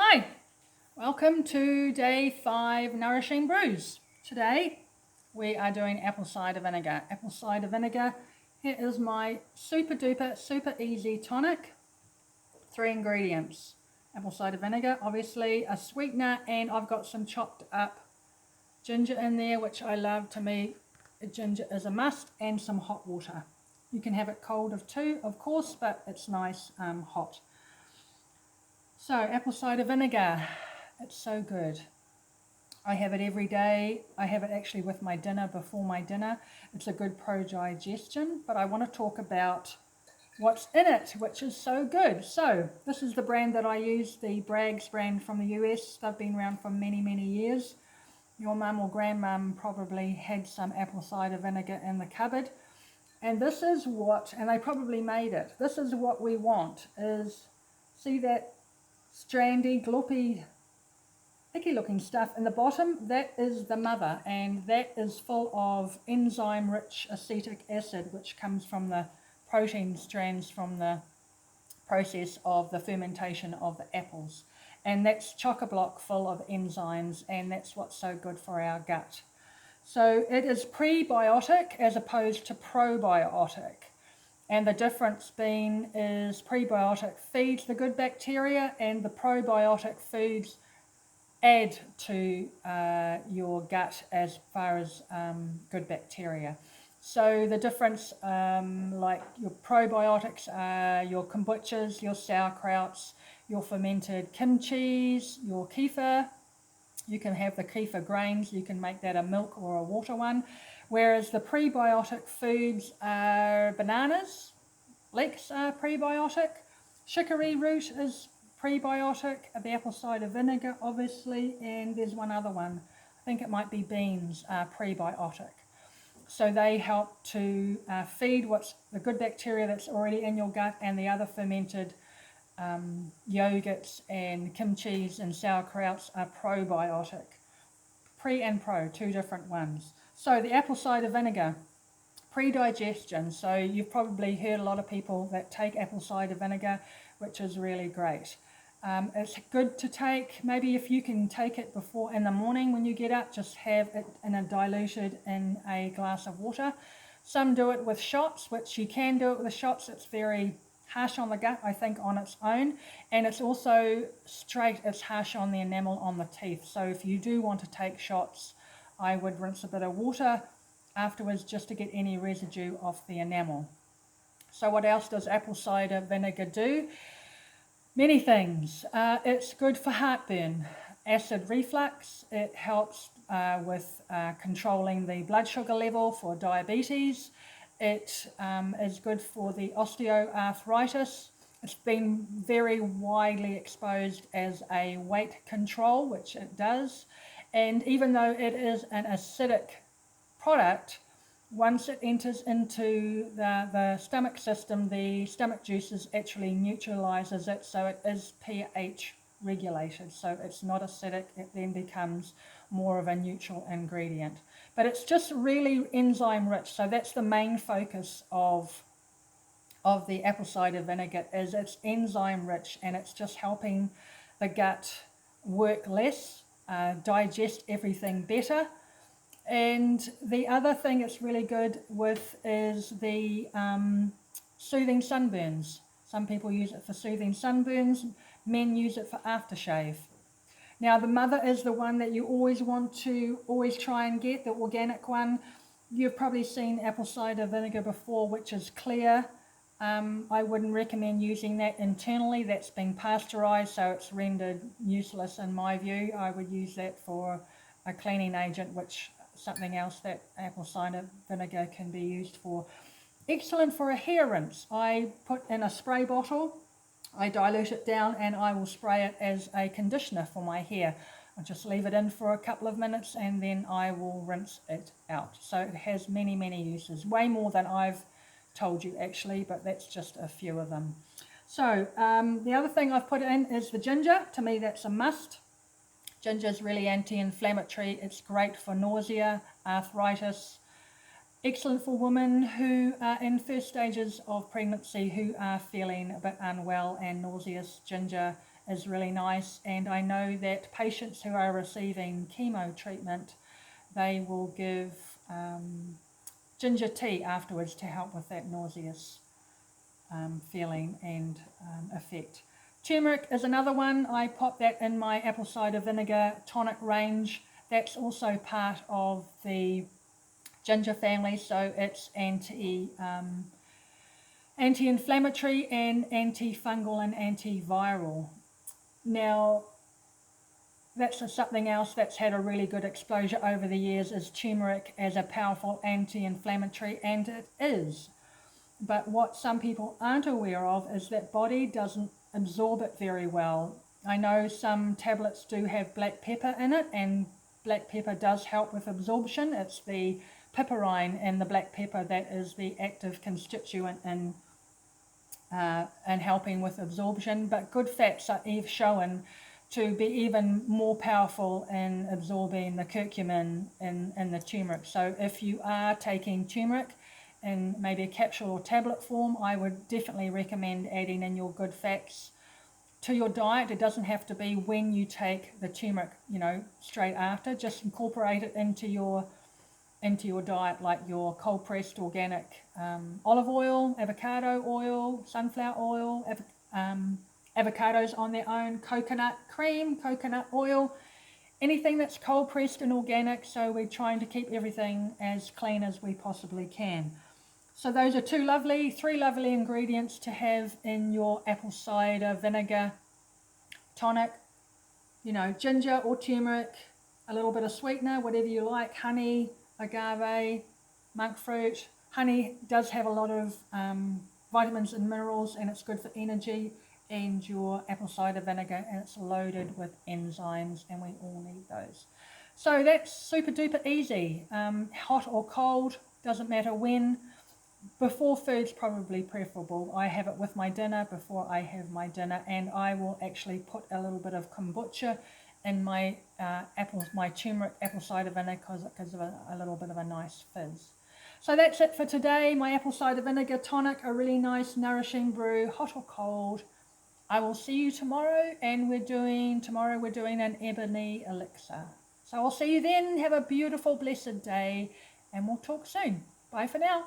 Hi, welcome to day 5 Nourishing Brews. Today we are doing apple cider vinegar. Apple cider vinegar, here is my super duper, super easy tonic. 3 ingredients. Apple cider vinegar, obviously a sweetener, and I've got some chopped up ginger in there, which I love. To me, ginger is a must, and some hot water. You can have it cold too, of course, but it's nice hot. So, apple cider vinegar, it's so good. I have it every day. I have it actually with my dinner, before my dinner. It's a good pro-digestion, but I want to talk about what's in it, which is so good. So, this is the brand that I use, the Bragg's brand from the US. They've been around for many, many years. Your mum or grandmum probably had some apple cider vinegar in the cupboard. And this is what, and they probably made it, this is what we want, is, see that strandy, gloppy, icky looking stuff in the bottom? That is the mother, and that is full of enzyme rich acetic acid, which comes from the protein strands from the process of the fermentation of the apples. And that's chock-a-block full of enzymes, and that's what's so good for our gut. So it is prebiotic as opposed to probiotic. And the difference being is prebiotic feeds the good bacteria, and the probiotic foods add to your gut as far as good bacteria. So the difference, like your probiotics are your kombuchas, your sauerkrauts, your fermented kimchis, your kefir. You can have the kefir grains, you can make that a milk or a water one. Whereas the prebiotic foods are bananas, leeks are prebiotic, chicory root is prebiotic, the apple cider vinegar obviously, and there's one other one, I think it might be beans, are prebiotic. So they help to feed what's the good bacteria that's already in your gut, and the other fermented yogurts and kimchis and sauerkrauts are probiotic. Pre and pro, two different ones. So the apple cider vinegar, pre-digestion. So you've probably heard a lot of people that take apple cider vinegar, which is really great. It's good to take, maybe if you can take it before in the morning when you get up, just have it diluted in a glass of water. Some do it with shots, which you can do it with shots. It's very harsh on the gut, I think, on its own, and it's also straight, it's harsh on the enamel on the teeth. So if you do want to take shots, I would rinse a bit of water afterwards just to get any residue off the enamel. So what else does apple cider vinegar do? Many things. It's good for heartburn, acid reflux. It helps with controlling the blood sugar level for diabetes. It is good for the osteoarthritis. It's been very widely exposed as a weight control, which it does. And even though it is an acidic product, once it enters into the stomach system, the stomach juices actually neutralizes it, so it is pH regulated. So it's not acidic, it then becomes more of a neutral ingredient. But it's just really enzyme rich, so that's the main focus of the apple cider vinegar, is it's enzyme rich, and it's just helping the gut work less, digest everything better. And the other thing it's really good with is the soothing sunburns. Some people use it for soothing sunburns, men use it for aftershave. Now the mother is the one that you always want to try and get, the organic one. You've probably seen apple cider vinegar before, which is clear. I wouldn't recommend using that internally. That's been pasteurized, so it's rendered useless in my view. I would use that for a cleaning agent, which something else that apple cider vinegar can be used for. Excellent for a hair rinse. I put in a spray bottle, I dilute it down, and I will spray it as a conditioner for my hair. I'll just leave it in for a couple of minutes, and then I will rinse it out. So it has many, many uses, way more than I've told you actually, but that's just a few of them. So the other thing I've put in is the ginger. To me, that's a must. Ginger is really anti-inflammatory. It's great for nausea, arthritis. Excellent for women who are in first stages of pregnancy who are feeling a bit unwell and nauseous. Ginger is really nice, and I know that patients who are receiving chemo treatment, they will give ginger tea afterwards to help with that nauseous feeling and effect. Turmeric is another one. I pop that in my apple cider vinegar tonic range. That's also part of the ginger family, so it's anti-inflammatory and antifungal and antiviral. Now, that's something else that's had a really good exposure over the years, is turmeric as a powerful anti-inflammatory, and it is. But what some people aren't aware of is that body doesn't absorb it very well. I know some tablets do have black pepper in it, and black pepper does help with absorption. It's the piperine in the black pepper that is the active constituent in helping with absorption. But good fats are shown to be even more powerful in absorbing the curcumin in the turmeric. So if you are taking turmeric in maybe a capsule or tablet form, I would definitely recommend adding in your good fats to your diet. It doesn't have to be when you take the turmeric, straight after. Just incorporate it into your diet, like your cold pressed organic olive oil, avocado oil, sunflower oil, avocados on their own, coconut cream, coconut oil, anything that's cold pressed and organic. So we're trying to keep everything as clean as we possibly can. So those are three lovely ingredients to have in your apple cider vinegar tonic. Ginger or turmeric, a little bit of sweetener, whatever you like, honey, agave, monk fruit. Honey does have a lot of vitamins and minerals, and it's good for energy. And your apple cider vinegar, and it's loaded with enzymes, and we all need those. So that's super duper easy. Hot or cold, doesn't matter when. Before food's probably preferable. I have it with my dinner before I have my dinner, and I will actually put a little bit of kombucha in my my turmeric apple cider vinegar, because it gives a little bit of a nice fizz. So that's it for today. My apple cider vinegar tonic, a really nice nourishing brew, hot or cold. I will see you tomorrow, and tomorrow we're doing an ebony elixir. So I'll see you then. Have a beautiful, blessed day, and we'll talk soon. Bye for now.